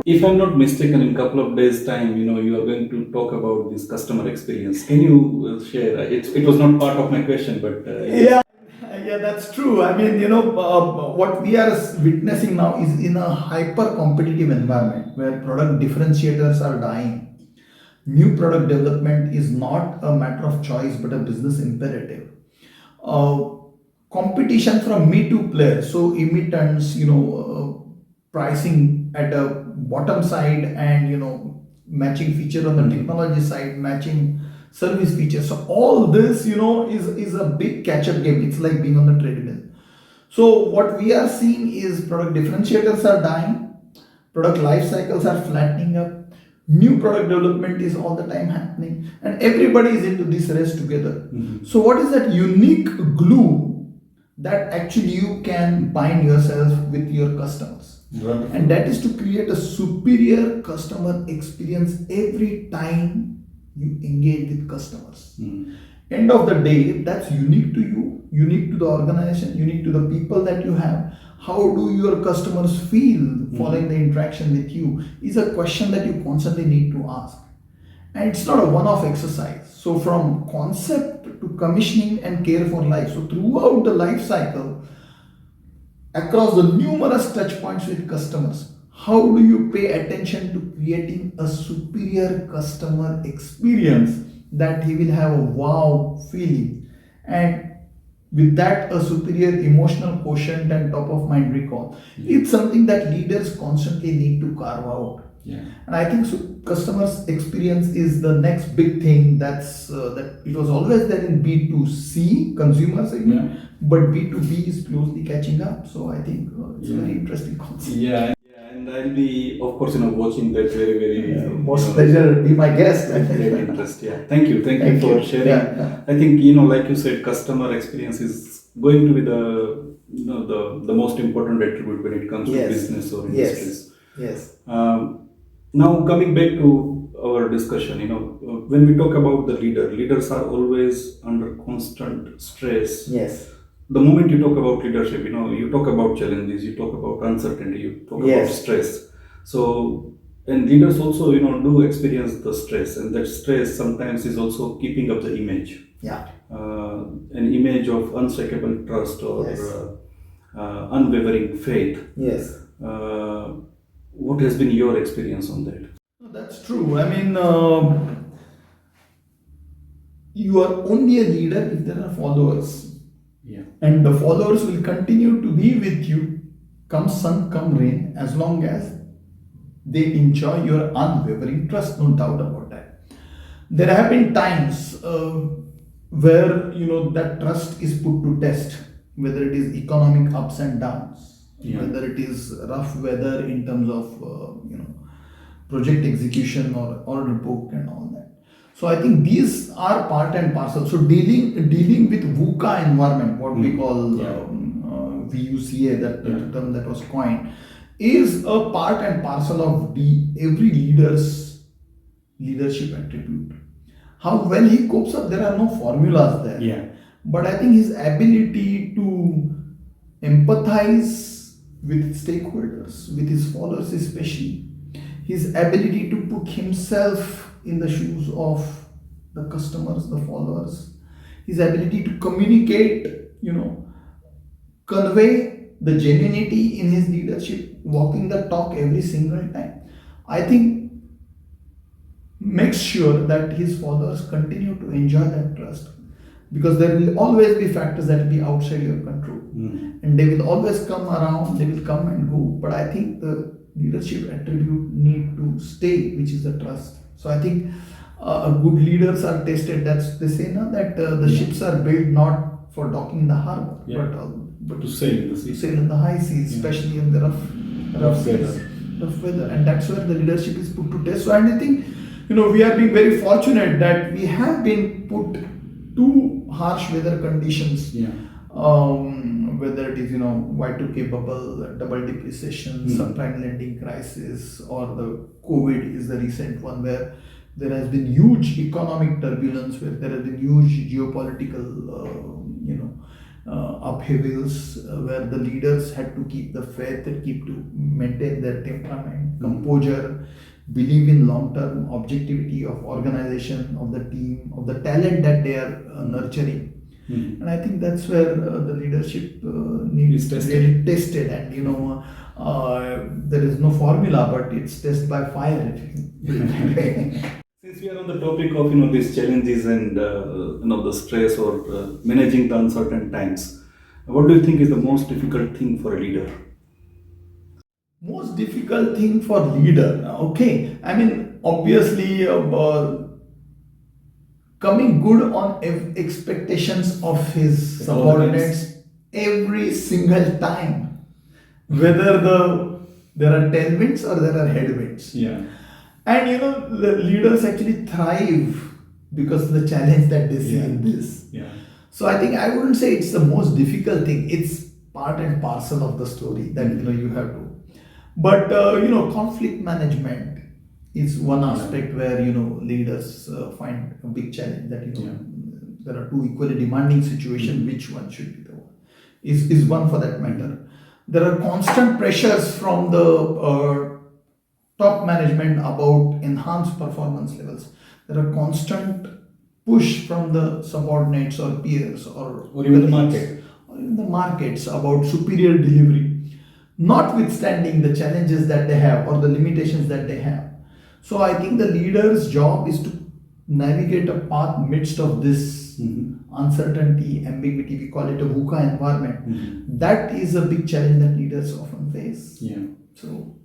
If I'm not mistaken, in a couple of days' time, you are going to talk about this customer experience. Can you share? It was not part of my question, but yes. Yeah, yeah, that's true. I mean, what we are witnessing now is in a hyper competitive environment where product differentiators are dying. New product development is not a matter of choice but a business imperative. uh, Competition from me too players, so emittents, pricing at a bottom side, and matching feature on the technology side, matching service features. So all this, is a big catch up game. It's like being on the treadmill. So what we are seeing is product differentiators are dying, product life cycles are flattening up, new product development is all the time happening, and everybody is into this race together. So what is that unique glue that actually you can bind yourself with your customers? Wonderful. And that is to create a superior customer experience every time you engage with customers. End of the day, that's unique to you, unique to the organization, unique to the people that you have. How do your customers feel following the interaction with you is a question that you constantly need to ask. And it's not a one-off exercise. So from concept to commissioning and care for life, so throughout the life cycle, across the numerous touch points with customers, how do you pay attention to creating a superior customer experience that he will have a wow feeling, and with that a superior emotional quotient and top of mind recall? It's something that leaders constantly need to carve out. Yeah. And I think so, customers experience is the next big thing. That it was always there in B2C consumer segment, but B2B is closely catching up. So I think it's a very interesting concept. Yeah, yeah, and I'll be, of course, watching that very, very. Most pleasure, be my guest. Great interest. Yeah, thank you Thank for you. sharing. Yeah. I think like you said, customer experience is going to be the most important attribute when it comes to Yes. business or Yes. industries. Yes. Now coming back to our discussion, when we talk about the leaders are always under constant stress. Yes. The moment you talk about leadership, you talk about challenges, you talk about uncertainty, you talk about Yes. stress. So, and leaders also, do experience the stress, and that stress sometimes is also keeping up the image, Yeah. an image of unshakable trust or Yes. unwavering faith. Yes. What has been your experience on that? No, that's true. I mean, you are only a leader if there are followers. Yeah. And the followers will continue to be with you, come sun, come rain, as long as they enjoy your unwavering trust, no doubt about that. There have been times where that trust is put to test, whether it is economic ups and downs, whether it is rough weather in terms of project execution or order book and all that. So I think these are part and parcel. So dealing with VUCA environment, what we call VUCA, that term that was coined, is a part and parcel of every leader's leadership attribute. How well he copes up, there are no formulas there. Yeah. But I think his ability to empathize with stakeholders, with his followers especially, his ability to put himself in the shoes of the customers, the followers, his ability to communicate, convey the genuinity in his leadership, walking the talk every single time, I think makes sure that his followers continue to enjoy that trust, because there will always be factors that will be outside your control, and they will always come around, they will come and go, but I think the leadership attribute need to stay, which is the trust. So I think good leaders are tested. That's they say now that the ships are built not for docking in the harbor, but To sail in the sea. to sail in the high seas, especially in the rough seas, rough weather, and that's where the leadership is put to test. So and I think we are being very fortunate that we have been put to harsh weather conditions. Yeah. Whether it is Y2K bubble, double depreciation, subprime lending crisis, or the COVID is the recent one where there has been huge economic turbulence, where there has been huge geopolitical upheavals where the leaders had to keep the faith and keep to maintain their temperament, composure, believe in long-term objectivity of organization, of the team, of the talent that they are nurturing. And I think that's where the leadership needs Is to tested. really tested, and there is no formula, but it's tested by fire. If you put it that way. Since we are on the topic of these challenges and the stress or managing the uncertain times, what do you think is the most difficult thing for a leader? Most difficult thing for leader. Okay, I mean obviously coming good on expectations of his At all subordinates every single time, whether there are tailwinds or there are headwinds. Yeah. And the leaders actually thrive because of the challenge that they see Yeah. in this. Yeah. So I think I wouldn't say it's the most difficult thing. It's part and parcel of the story that you have to. But conflict management is one aspect where leaders find a big challenge. That Yeah. there are two equally demanding situations. Which one should be the one? Is one for that matter. There are constant pressures from the top management about enhanced performance levels. There are constant push from the subordinates or peers Or even the colleagues, market. or even the markets about superior delivery, notwithstanding the challenges that they have or the limitations that they have. So I think the leader's job is to navigate a path midst of this uncertainty, ambiguity. We call it a VUCA environment. That is a big challenge that leaders often face. Yeah. So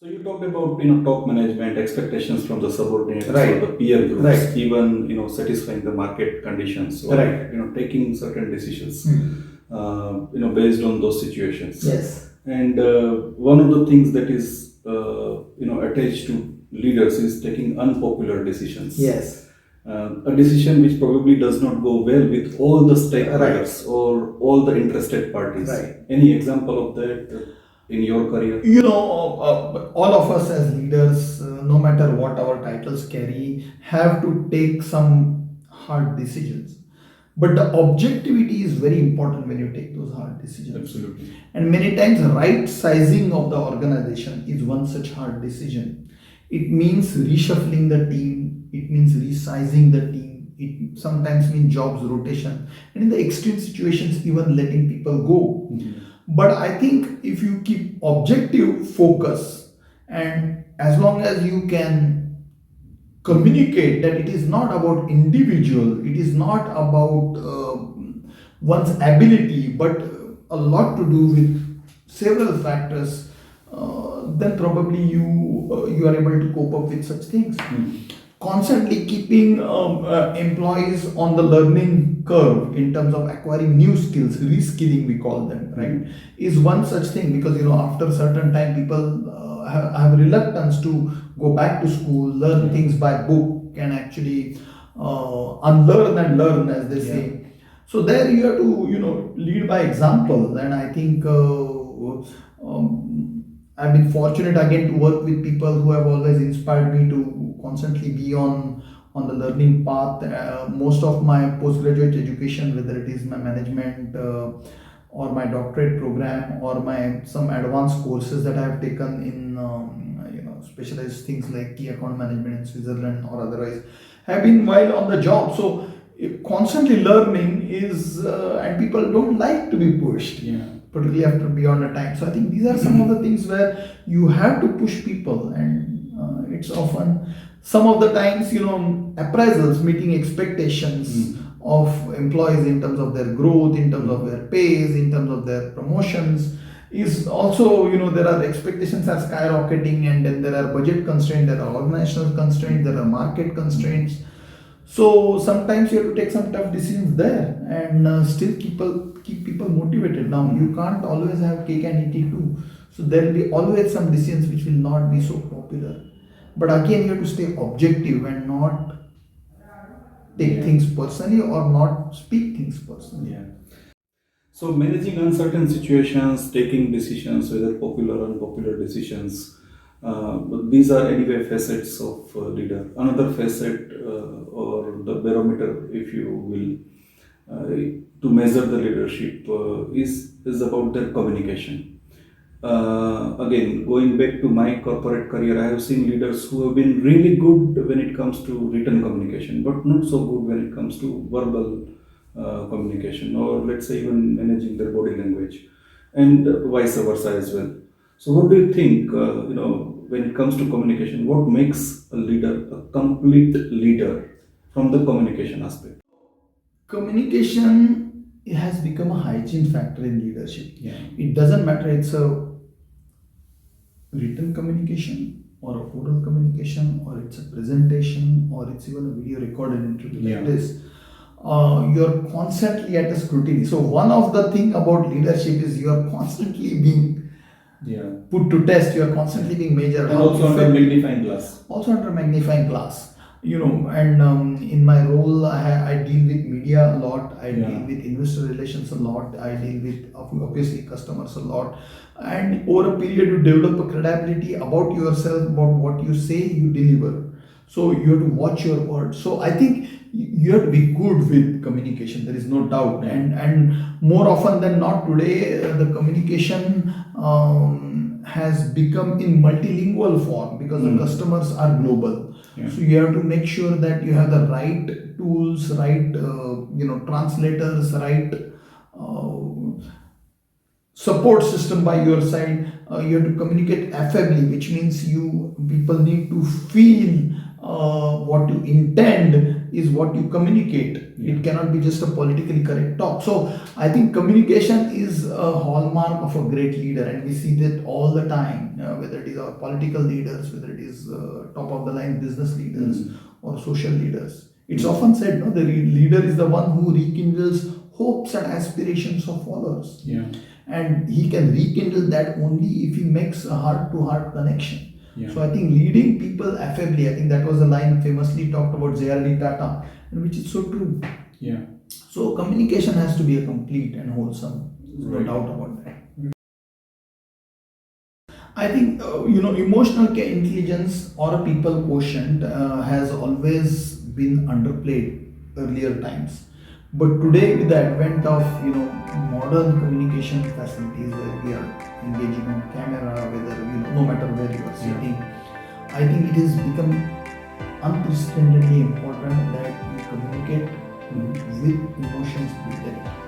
So you talked about top management expectations from the subordinates Right. or the peer groups, Right. even satisfying the market conditions or Right. taking certain decisions based on those situations. yes. And one of the things that is attached to leaders is taking unpopular decisions. Yes. A decision which probably does not go well with all the stakeholders or all the interested parties. Right. Any example of that in your career? All of us as leaders, no matter what our titles carry, have to take some hard decisions. But the objectivity is very important when you take those hard decisions. Absolutely. And many times, right sizing of the organization is one such hard decision. It means reshuffling the team, it means resizing the team, it sometimes means jobs rotation, and in the extreme situations, even letting people go. But I think if you keep objective focus, and as long as you can communicate that it is not about individual, it is not about one's ability, but a lot to do with several factors, then probably you are able to cope up with such things. Constantly keeping employees on the learning curve in terms of acquiring new skills, reskilling we call them, right, is one such thing, because after a certain time people have reluctance to go back to school, learn things by book, and actually unlearn and learn, as they say. So there you have to lead by example, and I think I've been fortunate again to work with people who have always inspired me to constantly be on the learning path. Most of my postgraduate education, whether it is my management or my doctorate program or some advanced courses that I have taken in specialized things like key account management in Switzerland or otherwise, have been while on the job. So constantly learning is, and people don't like to be pushed. Yeah. Particularly after beyond a time. So I think these are some of the things where you have to push people, and it's often some of the times appraisals meeting expectations of employees in terms of their growth, in terms of their pays, in terms of their promotions, is also there are expectations are skyrocketing, and then there are budget constraints, there are organizational constraints, there are market constraints. So sometimes you have to take some tough decisions there, and still keep people motivated. Now you can't always have cake and eat it too. So there will be always some decisions which will not be so popular. But again, you have to stay objective and not take things personally or not speak things personally. Yeah. So managing uncertain situations, taking decisions, whether popular or unpopular decisions, these are anyway facets of leader. Another facet or the barometer, if you will, to measure the leadership is about their communication. Again, going back to my corporate career, I have seen leaders who have been really good when it comes to written communication, but not so good when it comes to verbal communication, or let's say even managing their body language, and vice versa as well. So, what do you think? When it comes to communication, what makes a leader a complete leader from the communication aspect? Communication has become a hygiene factor in leadership. Yeah. It doesn't matter it's a written communication or a oral communication or it's a presentation or it's even a video recorded interview Yeah. like this. You're constantly at a scrutiny. So one of the thing about leadership is you're constantly being Yeah. put to test. You're constantly being measured. And How also under effective- magnifying glass. also under magnifying glass, and in my role I deal with media a lot, I Yeah. deal with investor relations a lot, I deal with obviously customers a lot, and over a period you develop a credibility about yourself, about what you say you deliver. So you have to watch your words. So I think you have to be good with communication, there is no doubt. And more often than not today, the communication has become in multilingual form because the customers are global. Yeah. So you have to make sure that you have the right tools, right translators, right support system by your side. You have to communicate affably, which means people need to feel what you intend is what you communicate. Yeah. It cannot be just a politically correct talk. So I think communication is a hallmark of a great leader, and we see that all the time, whether it is our political leaders, whether it is top of the line business leaders or social leaders. It's often said, no, the leader is the one who rekindles hopes and aspirations of followers. Yeah. And he can rekindle that only if he makes a heart-to-heart connection. Yeah. So I think leading people affably, I think that was a line famously talked about J.R.D. Tata, and which is so true. Yeah. So communication has to be a complete and wholesome. There's no Right. doubt about that. I think emotional intelligence or a people quotient has always been underplayed earlier times. But today, with the advent of modern communication facilities where we are engaging on camera, whether no matter where you are sitting, I think it has become unprecedentedly important that you communicate with emotions with depth.